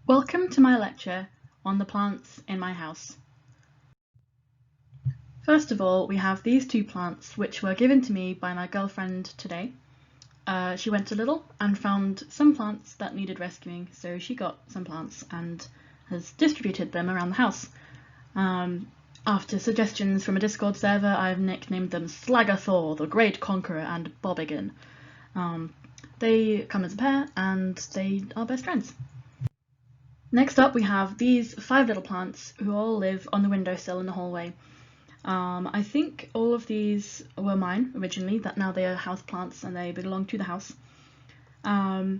Welcome to my lecture on the plants in my house. First of all, we have these two plants which were given to me by my girlfriend today. She went to Lidl and found some plants that needed rescuing, so she got some plants and has distributed them around the house. After suggestions from a Discord server, I've nicknamed them Slagathor, the Great Conqueror, and Bobbigan. They come as a pair and they are best friends. Next up we have these 5 little plants who all live on the windowsill in the hallway. I think all of these were mine originally, that now they are house plants and they belong to the house. So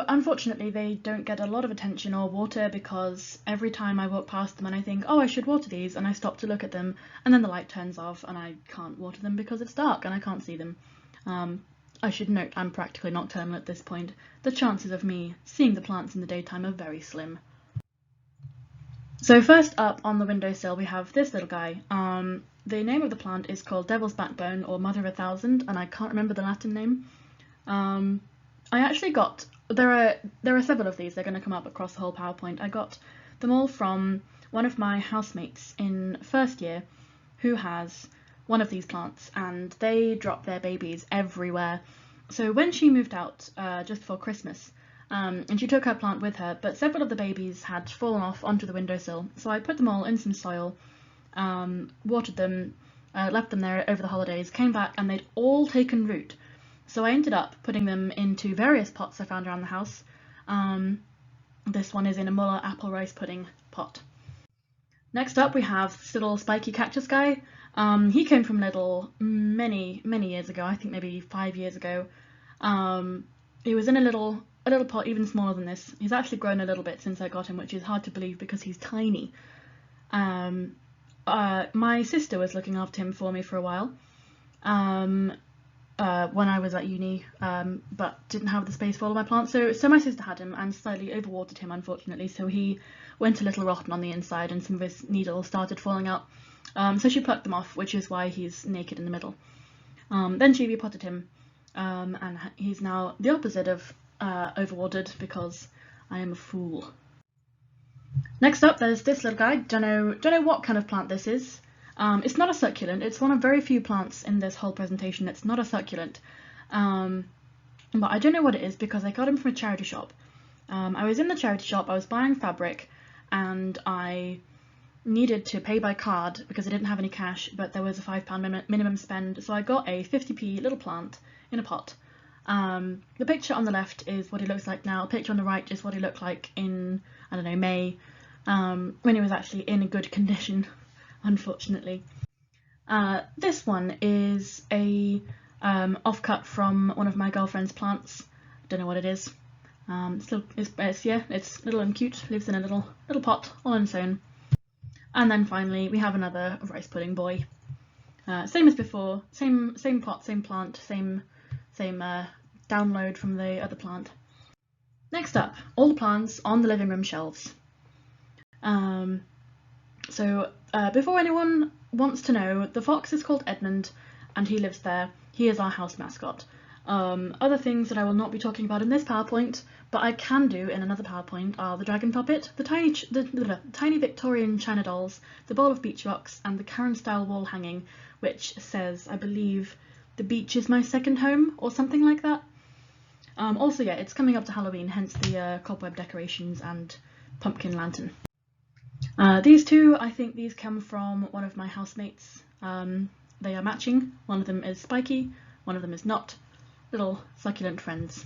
unfortunately they don't get a lot of attention or water because every time I walk past them and I think, oh, I should water these, and I stop to look at them and then the light turns off and I can't water them because it's dark and I can't see them. I should note I'm practically nocturnal at this point. The chances of me seeing the plants in the daytime are very slim. So first up on the windowsill we have this little guy. The name of the plant is called Devil's Backbone or Mother of a Thousand, and I can't remember the Latin name. I actually got, there are several of these, they're going to come up across the whole PowerPoint. I got them all from one of my housemates in first year who has one of these plants, and they drop their babies everywhere. So when she moved out just before Christmas, and she took her plant with her, but several of the babies had fallen off onto the windowsill, so I put them all in some soil, watered them, left them there over the holidays, came back and they'd all taken root. So I ended up putting them into various pots I found around the house. This one is in a Muller apple rice pudding pot. Next up we have this little spiky cactus guy. He came from Lidl many years ago, I think maybe 5 years ago. He was in a little pot even smaller than this. He's actually grown a little bit since I got him, which is hard to believe because he's tiny. My sister was looking after him for me for a while when I was at uni, but didn't have the space for all of my plants, so my sister had him and slightly overwatered him, unfortunately, so he went a little rotten on the inside and some of his needles started falling out. So she plucked them off, which is why he's naked in the middle. Then she repotted him, and he's now the opposite of overwatered because I am a fool. Next up there's this little guy. Don't know what kind of plant this is. It's not a succulent. It's one of very few plants in this whole presentation that's not a succulent. But I don't know what it is because I got him from a charity shop. I was in the charity shop, I was buying fabric, and I needed to pay by card because I didn't have any cash, but there was a £5 minimum spend, so I got a 50p little plant in a pot. The picture on the left is what he looks like now. The picture on the right is what he looked like in, I don't know, May, when he was actually in a good condition, unfortunately. This one is a offcut from one of my girlfriend's plants. Don't know what it is. It's little and cute, lives in a little pot all on its own. And then finally we have another rice pudding boy. Same as before, same pot, same plant, same download from the other plant. Next up, all the plants on the living room shelves. Before anyone wants to know, the fox is called Edmund and he lives there. He is our house mascot. Other things that I will not be talking about in this PowerPoint, but I can do in another PowerPoint, are the dragon puppet, the tiny Victorian china dolls, the bowl of beach rocks, and the Karen-style wall hanging, which says, I believe, "The beach is my second home," or something like that. Also, yeah, it's coming up to Halloween, hence the cobweb decorations and pumpkin lantern. These two, I think these come from one of my housemates. They are matching. One of them is spiky, one of them is not. Little succulent friends.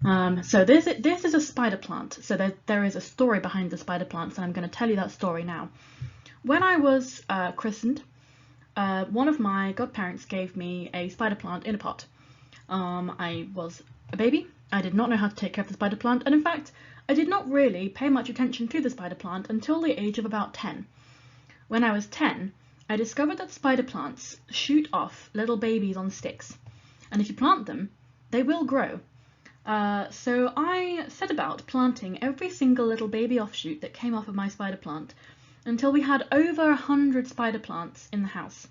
So this is a spider plant. So there is a story behind the spider plants, and I'm going to tell you that story now. When I was christened, one of my godparents gave me a spider plant in a pot. I was a baby. I did not know how to take care of the spider plant, and in fact, I did not really pay much attention to the spider plant until the age of about 10. When I was 10, I discovered that spider plants shoot off little babies on sticks, and if you plant them, they will grow. So I set about planting every single little baby offshoot that came off of my spider plant until we had over 100 spider plants in the house.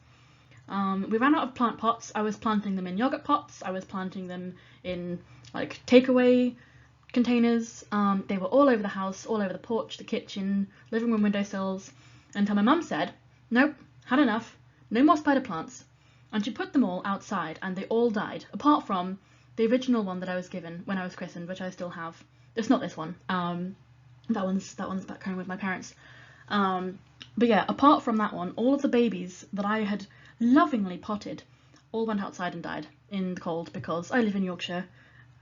We ran out of plant pots. I was planting them in yogurt pots. I was planting them in like takeaway containers. They were all over the house, all over the porch, the kitchen, living room windowsills, until my mum said, nope, had enough, no more spider plants. And she put them all outside, and they all died, apart from the original one that I was given when I was christened, which I still have. It's not this one. That one's back home with my parents. But yeah, apart from that one, all of the babies that I had lovingly potted all went outside and died in the cold, because I live in Yorkshire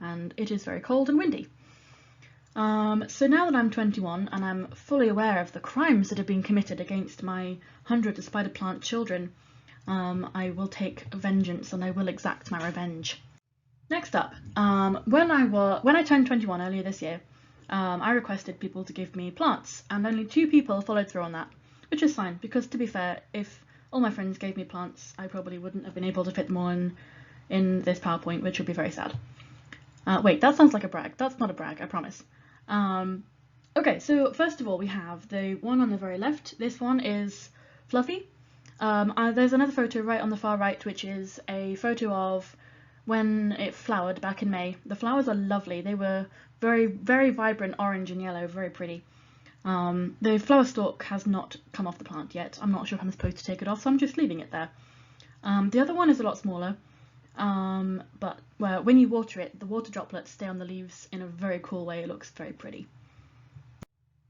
and it is very cold and windy. So now that I'm 21 and I'm fully aware of the crimes that have been committed against my hundreds of spider plant children, I will take vengeance and I will exact my revenge. Next up, when I turned 21 earlier this year, I requested people to give me plants, and only 2 people followed through on that, which is fine, because to be fair, if all my friends gave me plants, I probably wouldn't have been able to fit them all in this PowerPoint, which would be very sad. Wait, that sounds like a brag. That's not a brag, I promise. Okay, so first of all, we have the one on the very left. This one is Fluffy. There's another photo right on the far right, which is a photo of when it flowered back in May. The flowers are lovely. They were very, very vibrant orange and yellow, very pretty. The flower stalk has not come off the plant yet. I'm not sure if I'm supposed to take it off, so I'm just leaving it there. The other one is a lot smaller, but when you water it, the water droplets stay on the leaves in a very cool way. It looks very pretty.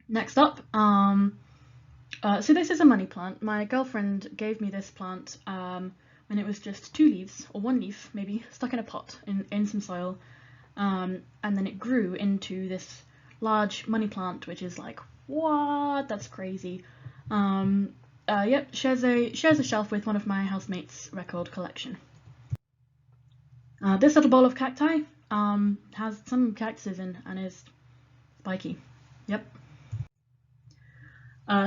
Next up, so this is a money plant. My girlfriend gave me this plant when it was just 2 leaves, or 1 leaf maybe, stuck in a pot in some soil, and then it grew into this large money plant, which is like, what? That's crazy. Yep, shares a shelf with one of my housemates' record collection. This little bowl of cacti has some cactuses in and is spiky. Yep.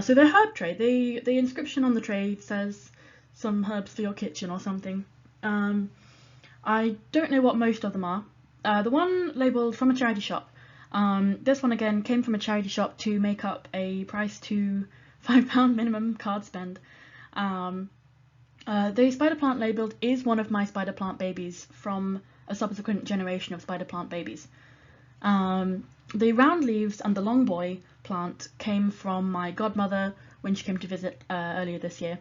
So the herb tray, the inscription on the tray says some herbs for your kitchen or something. I don't know what most of them are. The one labelled from a charity shop, this one again came from a charity shop to make up a price to £5 minimum card spend. The spider plant labelled is one of my spider plant babies from a subsequent generation of spider plant babies. The round leaves and the long boy plant came from my godmother when she came to visit earlier this year.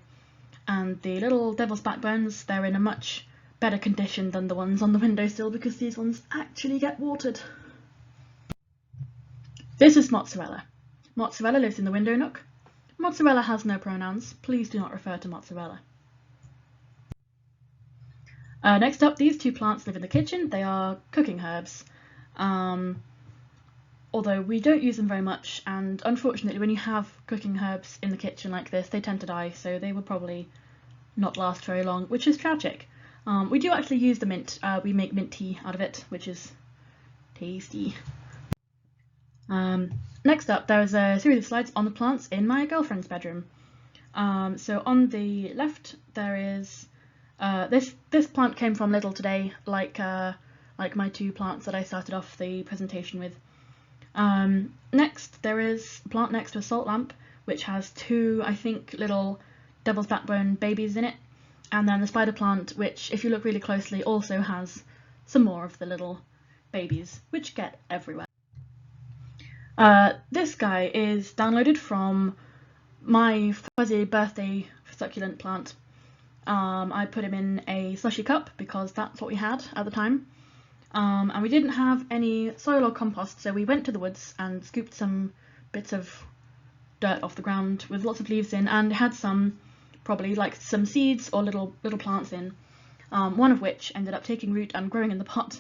And the little devil's backbones, they're in a much better condition than the ones on the windowsill, because these ones actually get watered. This is Mozzarella. Mozzarella lives in the window nook. Mozzarella has no pronouns. Please do not refer to Mozzarella. Next up, these 2 plants live in the kitchen. They are cooking herbs. Although we don't use them very much, and unfortunately when you have cooking herbs in the kitchen like this, they tend to die, so they will probably not last very long, which is tragic. We do actually use the mint. We make mint tea out of it, which is tasty. Next up, there's a series of slides on the plants in my girlfriend's bedroom. So on the left there is this plant came from Lidl today, like my 2 plants that I started off the presentation with. Next there is a plant next to a salt lamp, which has 2, I think, little devil's backbone babies in it, and then the spider plant, which if you look really closely also has some more of the little babies, which get everywhere. This guy is downloaded from my fuzzy birthday succulent plant. I put him in a slushy cup because that's what we had at the time. And we didn't have any soil or compost, so we went to the woods and scooped some bits of dirt off the ground with lots of leaves in, and it had some, probably like some seeds or little plants in, one of which ended up taking root and growing in the pot.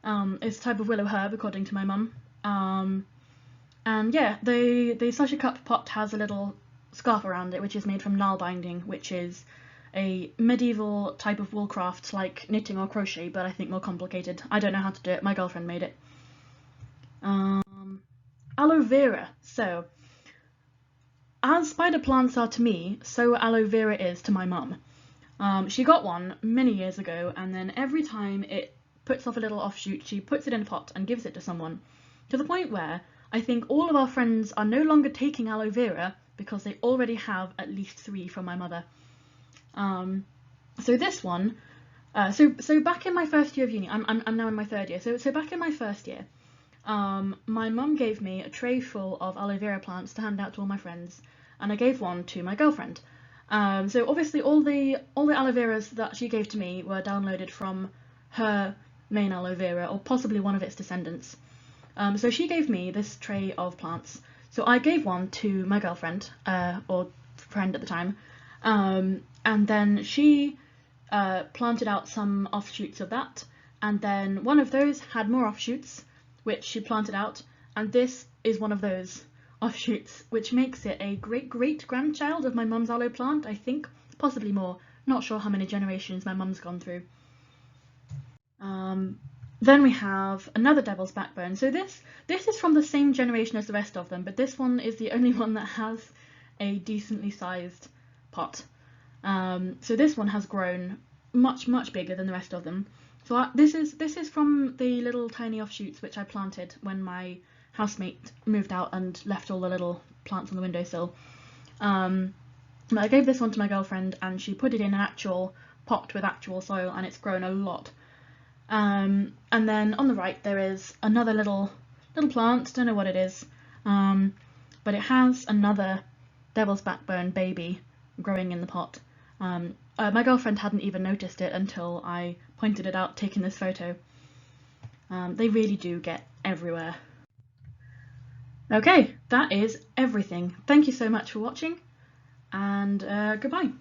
It's a type of willow herb, according to my mum. And yeah, the slushy cup pot has a little scarf around it, which is made from gnarl binding, which is a medieval type of wool craft like knitting or crochet, but I think more complicated. I don't know how to do it. My girlfriend made it. Aloe Vera. So, as spider plants are to me, so aloe vera is to my mum. She got one many years ago, and then every time it puts off a little offshoot, she puts it in a pot and gives it to someone, to the point where I think all of our friends are no longer taking aloe vera because they already have at least 3 from my mother. So this one, so back in my first year of uni, I'm now in my 3rd year, so back in my first year, my mum gave me a tray full of aloe vera plants to hand out to all my friends, and I gave one to my girlfriend. So obviously all the aloe veras that she gave to me were downloaded from her main aloe vera, or possibly one of its descendants. So she gave me this tray of plants. So I gave one to my girlfriend, or friend at the time, and then she planted out some offshoots of that, and then one of those had more offshoots, which she planted out, and this is one of those offshoots, which makes it a great-great-grandchild of my mum's aloe plant, I think, possibly more. Not sure how many generations my mum's gone through. Then we have another devil's backbone. So this is from the same generation as the rest of them, but this one is the only one that has a decently sized pot. So this one has grown much bigger than the rest of them. So this is from the little tiny offshoots which I planted when my housemate moved out and left all the little plants on the windowsill. I gave this one to my girlfriend, and she put it in an actual pot with actual soil, and it's grown a lot. And then on the right there is another little plant, don't know what it is, but it has another devil's backbone baby growing in the pot. My girlfriend hadn't even noticed it until I pointed it out taking this photo. They really do get everywhere. Okay, that is everything. Thank you so much for watching, and goodbye.